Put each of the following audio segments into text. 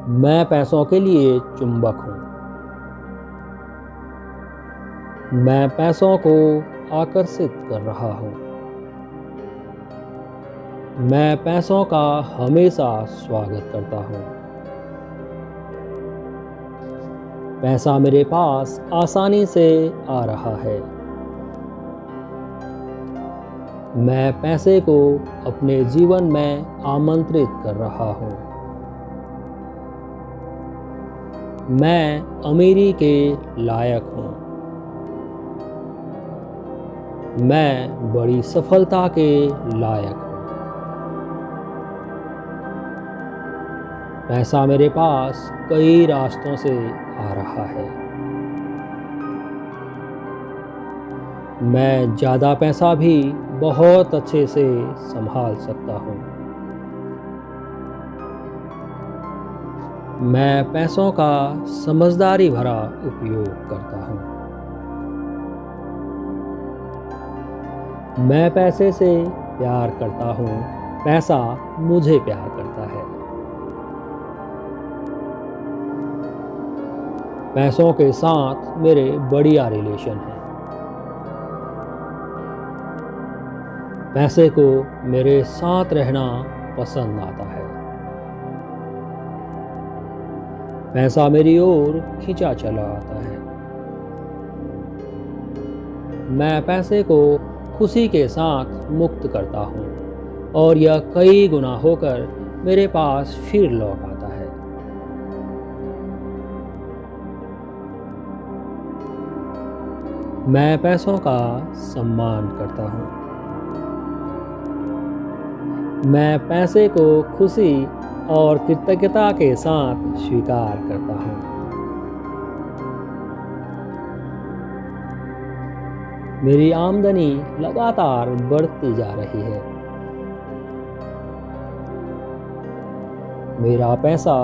मैं पैसों के लिए चुंबक हूँ। मैं पैसों को आकर्षित कर रहा हूँ। मैं पैसों का हमेशा स्वागत करता हूँ। पैसा मेरे पास आसानी से आ रहा है। मैं पैसे को अपने जीवन में आमंत्रित कर रहा हूँ। मैं अमीरी के लायक हूँ। मैं बड़ी सफलता के लायक हूँ। पैसा मेरे पास कई रास्तों से आ रहा है। मैं ज़्यादा पैसा भी बहुत अच्छे से संभाल सकता हूँ। मैं पैसों का समझदारी भरा उपयोग करता हूँ। मैं पैसे से प्यार करता हूँ। पैसा मुझे प्यार करता है। पैसों के साथ मेरे बढ़िया रिलेशन हैं। पैसे को मेरे साथ रहना पसंद आता है। पैसा मेरी ओर खींचा चला आता है। मैं पैसे को खुशी के साथ मुक्त करता हूँ और यह कई गुना होकर मेरे पास फिर लौट आता है। मैं पैसों का सम्मान करता हूँ। मैं पैसे को खुशी और कृतज्ञता के साथ स्वीकार करता हूँ। मेरी आमदनी लगातार बढ़ती जा रही है। मेरा पैसा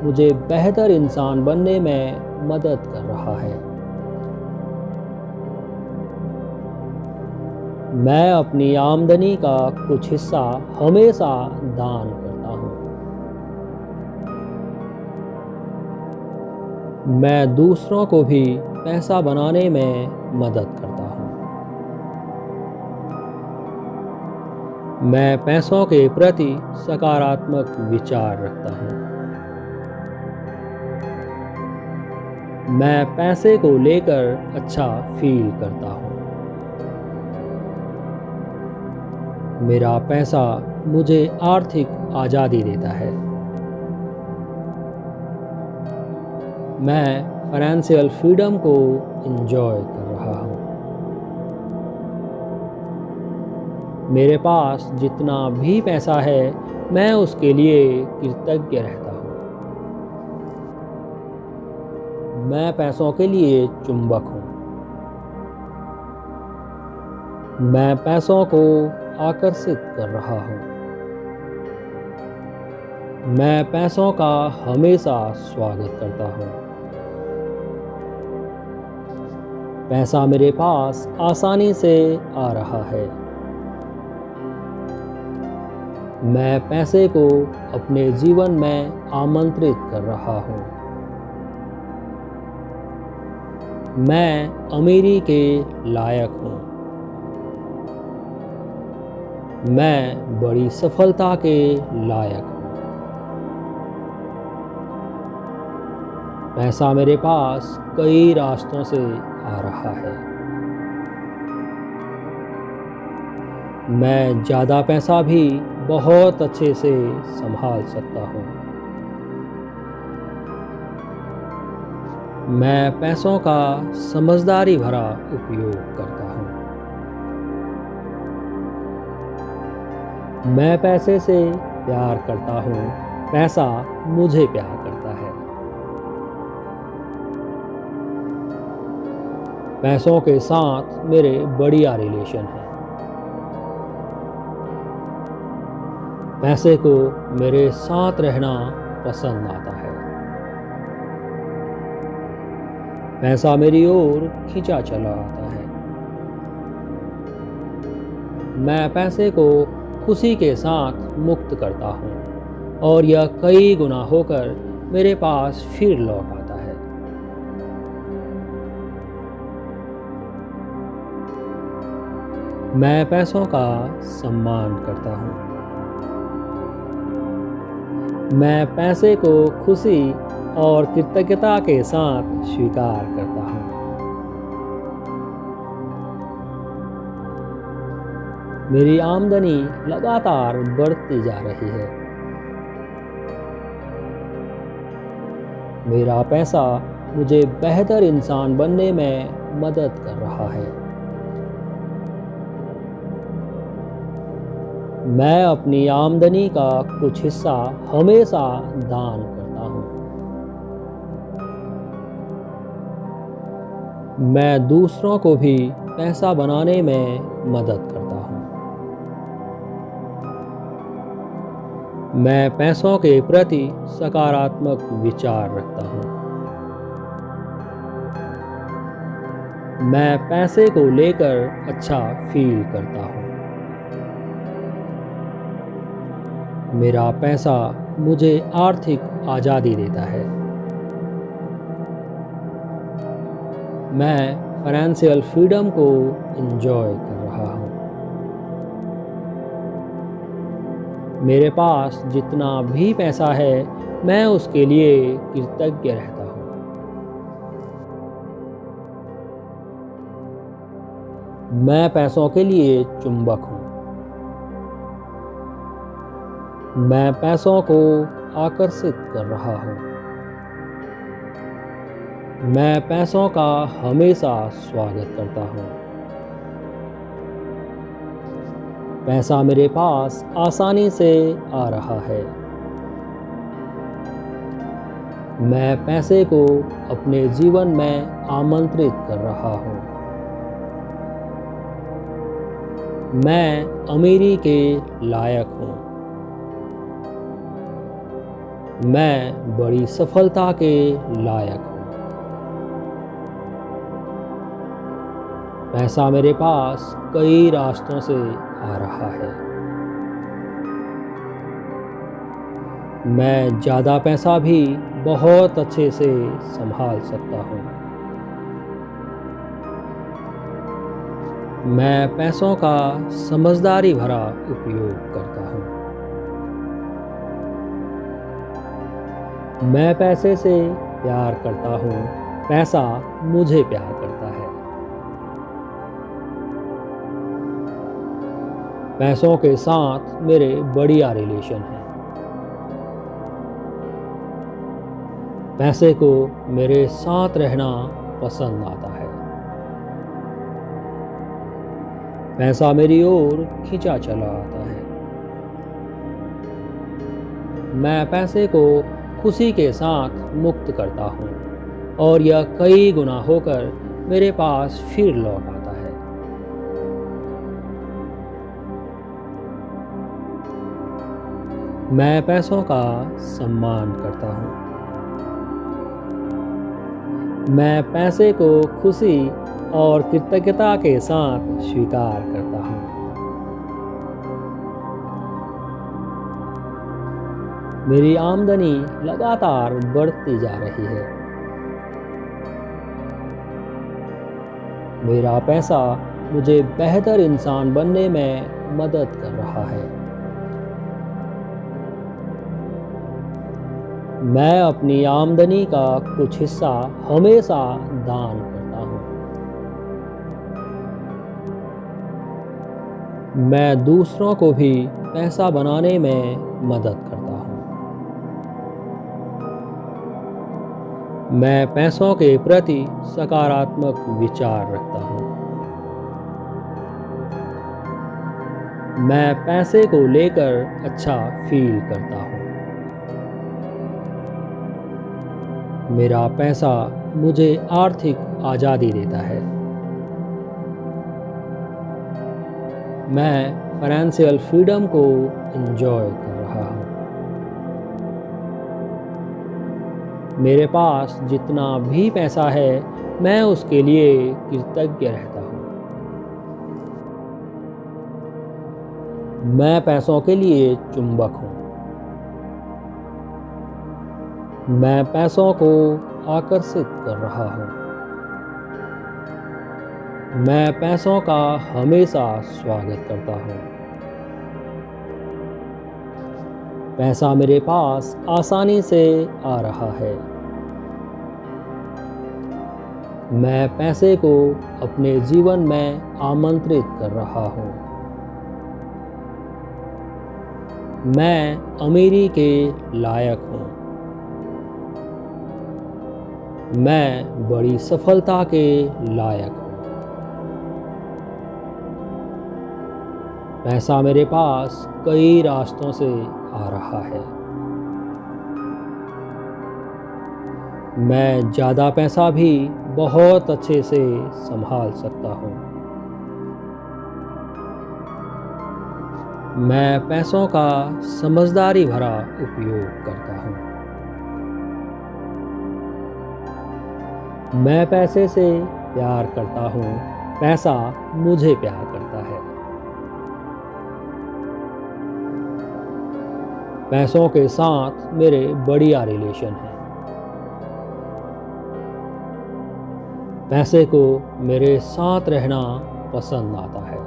मुझे बेहतर इंसान बनने में मदद कर रहा है। मैं अपनी आमदनी का कुछ हिस्सा हमेशा दान करता हूँ। मैं दूसरों को भी पैसा बनाने में मदद करता हूँ। मैं पैसों के प्रति सकारात्मक विचार रखता हूँ। मैं पैसे को लेकर अच्छा फील करता हूँ। मेरा पैसा मुझे आर्थिक आज़ादी देता है। मैं फाइनेंशियल फ्रीडम को एंजॉय कर रहा हूँ। मेरे पास जितना भी पैसा है मैं उसके लिए कृतज्ञ रहता हूँ। मैं पैसों के लिए चुंबक हूँ। मैं पैसों को आकर्षित कर रहा हूँ। मैं पैसों का हमेशा स्वागत करता हूँ। पैसा मेरे पास आसानी से आ रहा है। मैं पैसे को अपने जीवन में आमंत्रित कर रहा हूँ। मैं अमीरी के लायक हूँ। मैं बड़ी सफलता के लायक हूँ। पैसा मेरे पास कई रास्तों से आ रहा है। मैं ज़्यादा पैसा भी बहुत अच्छे से संभाल सकता हूँ। मैं पैसों का समझदारी भरा उपयोग करता हूँ। मैं पैसे से प्यार करता हूँ। पैसा मुझे प्यार करता है। पैसों के साथ मेरे बढ़िया रिलेशन हैं। पैसे को मेरे साथ रहना पसंद आता है। पैसा मेरी ओर खींचा चला आता है। मैं पैसे को खुशी के साथ मुक्त करता हूँ और यह कई गुना होकर मेरे पास फिर लौट आता है। मैं पैसों का सम्मान करता हूँ। मैं पैसे को खुशी और कृतज्ञता के साथ स्वीकार करता हूँ। मेरी आमदनी लगातार बढ़ती जा रही है। मेरा पैसा मुझे बेहतर इंसान बनने में मदद कर रहा है। मैं अपनी आमदनी का कुछ हिस्सा हमेशा दान करता हूँ। मैं दूसरों को भी पैसा बनाने में मदद करता हूँ। मैं पैसों के प्रति सकारात्मक विचार रखता हूँ। मैं पैसे को लेकर अच्छा फील करता हूँ। मेरा पैसा मुझे आर्थिक आज़ादी देता है। मैं फाइनेंशियल फ्रीडम को एंजॉय कर रहा हूँ। मेरे पास जितना भी पैसा है, मैं उसके लिए कृतज्ञ रहता हूँ। मैं पैसों के लिए चुंबक हूँ। मैं पैसों को आकर्षित कर रहा हूँ। मैं पैसों का हमेशा स्वागत करता हूँ। पैसा मेरे पास आसानी से आ रहा है। मैं पैसे को अपने जीवन में आमंत्रित कर रहा हूँ। मैं अमीरी के लायक हूँ। मैं बड़ी सफलता के लायक हूँ। पैसा मेरे पास कई रास्तों से आ रहा है। मैं ज़्यादा पैसा भी बहुत अच्छे से संभाल सकता हूँ। मैं पैसों का समझदारी भरा उपयोग करता हूँ। मैं पैसे से प्यार करता हूँ। पैसा मुझे प्यार करता है। पैसों के साथ मेरे बढ़िया रिलेशन हैं। पैसे को मेरे साथ रहना पसंद आता है। पैसा मेरी ओर खींचा चला आता है। मैं पैसे को खुशी के साथ मुक्त करता हूँ और यह कई गुना होकर मेरे पास फिर लौट आता है। मैं पैसों का सम्मान करता हूँ। मैं पैसे को खुशी और कृतज्ञता के साथ स्वीकार करता हूँ। मेरी आमदनी लगातार बढ़ती जा रही है। मेरा पैसा मुझे बेहतर इंसान बनने में मदद कर रहा है। मैं अपनी आमदनी का कुछ हिस्सा हमेशा दान करता हूँ। मैं दूसरों को भी पैसा बनाने में मदद करता हूँ। मैं पैसों के प्रति सकारात्मक विचार रखता हूँ। मैं पैसे को लेकर अच्छा फील करता हूँ। मेरा पैसा मुझे आर्थिक आज़ादी देता है। मैं फाइनेंशियल फ्रीडम को एंजॉय कर रहा हूँ। मेरे पास जितना भी पैसा है, मैं उसके लिए कृतज्ञ रहता हूँ। मैं पैसों के लिए चुंबक हूँ। मैं पैसों को आकर्षित कर रहा हूँ। मैं पैसों का हमेशा स्वागत करता हूँ। पैसा मेरे पास आसानी से आ रहा है। मैं पैसे को अपने जीवन में आमंत्रित कर रहा हूँ। मैं अमीरी के लायक हूँ। मैं बड़ी सफलता के लायक हूँ। पैसा मेरे पास कई रास्तों से आ रहा है। मैं ज़्यादा पैसा भी बहुत अच्छे से संभाल सकता हूँ। मैं पैसों का समझदारी भरा उपयोग करता हूँ। मैं पैसे से प्यार करता हूँ। पैसा मुझे प्यार करता है। पैसों के साथ मेरे बढ़िया रिलेशन है। पैसे को मेरे साथ रहना पसंद आता है।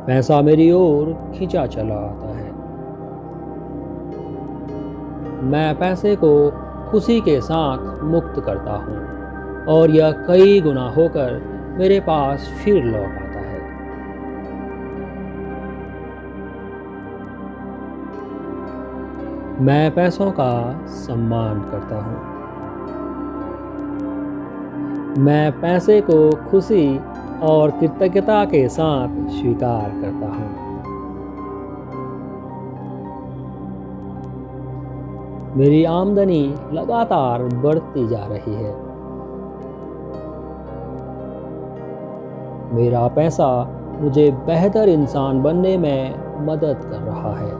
पैसा मेरी ओर खींचा चला आता है। मैं पैसे को खुशी के साथ मुक्त करता हूँ और यह कई गुना होकर मेरे पास फिर लौट आता है। मैं पैसों का सम्मान करता हूँ। मैं पैसे को खुशी और कृतज्ञता के साथ स्वीकार करता हूँ। मेरी आमदनी लगातार बढ़ती जा रही है। मेरा पैसा मुझे बेहतर इंसान बनने में मदद कर रहा है।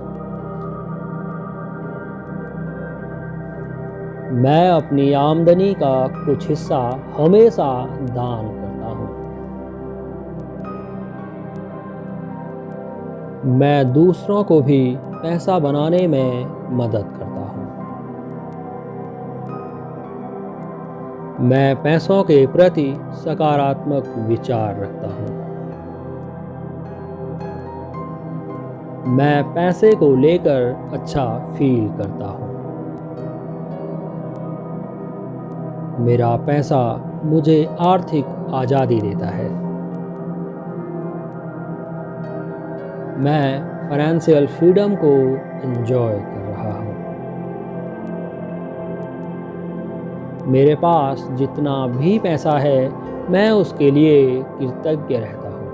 मैं अपनी आमदनी का कुछ हिस्सा हमेशा दान करता हूँ। मैं दूसरों को भी पैसा बनाने में मदद करता हूँ। मैं पैसों के प्रति सकारात्मक विचार रखता हूँ। मैं पैसे को लेकर अच्छा फील करता हूँ। मेरा पैसा मुझे आर्थिक आज़ादी देता है। मैं फाइनेंशियल फ्रीडम को एंजॉय कर रहा हूँ। मेरे पास जितना भी पैसा है मैं उसके लिए कृतज्ञ रहता हूँ।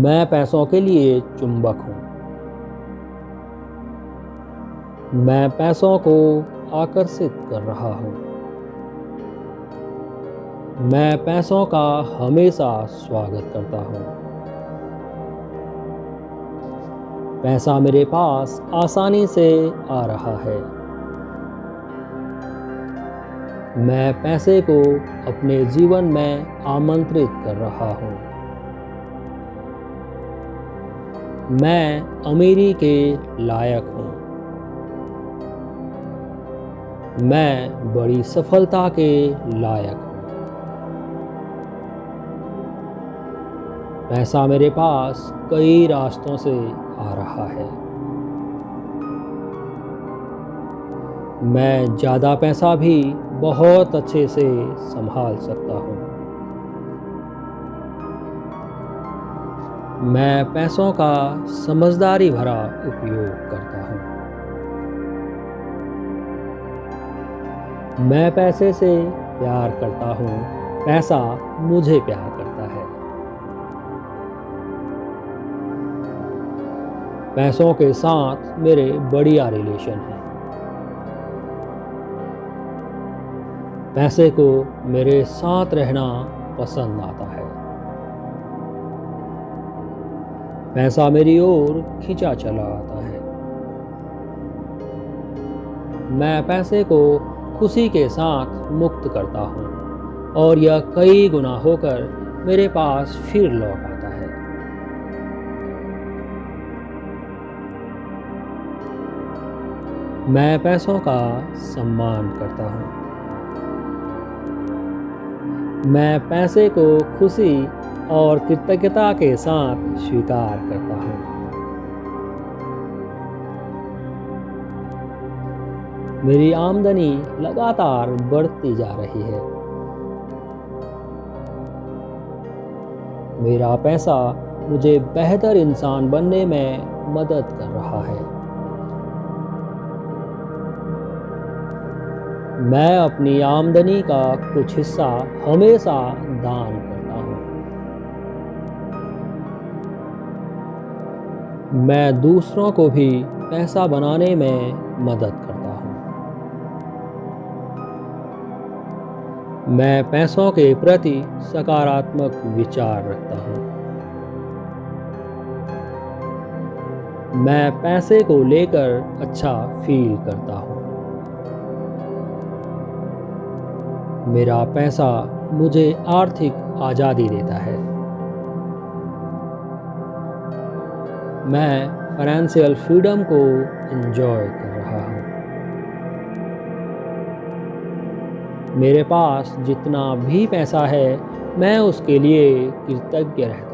मैं पैसों के लिए चुंबक हूँ। मैं पैसों को आकर्षित कर रहा हूँ। मैं पैसों का हमेशा स्वागत करता हूँ। पैसा मेरे पास आसानी से आ रहा है। मैं पैसे को अपने जीवन में आमंत्रित कर रहा हूँ। मैं अमीरी के लायक हूँ। मैं बड़ी सफलता के लायक हूँ। पैसा मेरे पास कई रास्तों से आ रहा है। मैं ज़्यादा पैसा भी बहुत अच्छे से संभाल सकता हूँ। मैं पैसों का समझदारी भरा उपयोग करता हूँ। मैं पैसे से प्यार करता हूँ। पैसा मुझे प्यार करता है। पैसों के साथ मेरे बढ़िया रिलेशन है। पैसे को मेरे साथ रहना पसंद आता है। पैसा मेरी ओर खींचा चला आता है। मैं पैसे को खुशी के साथ मुक्त करता हूँ और यह कई गुना होकर मेरे पास फिर लौट आता है। मैं पैसों का सम्मान करता हूँ। मैं पैसे को खुशी और कृतज्ञता के साथ स्वीकार करता हूँ। मेरी आमदनी लगातार बढ़ती जा रही है। मेरा पैसा मुझे बेहतर इंसान बनने में मदद कर रहा है। मैं अपनी आमदनी का कुछ हिस्सा हमेशा दान करता हूँ। मैं दूसरों को भी पैसा बनाने में मदद करता हूँ। मैं पैसों के प्रति सकारात्मक विचार रखता हूँ। मैं पैसे को लेकर अच्छा फील करता हूँ। मेरा पैसा मुझे आर्थिक आज़ादी देता है। मैं फाइनेंशियल फ्रीडम को एंजॉय कर रहा हूँ। मेरे पास जितना भी पैसा है मैं उसके लिए कृतज्ञ रहता हूँ।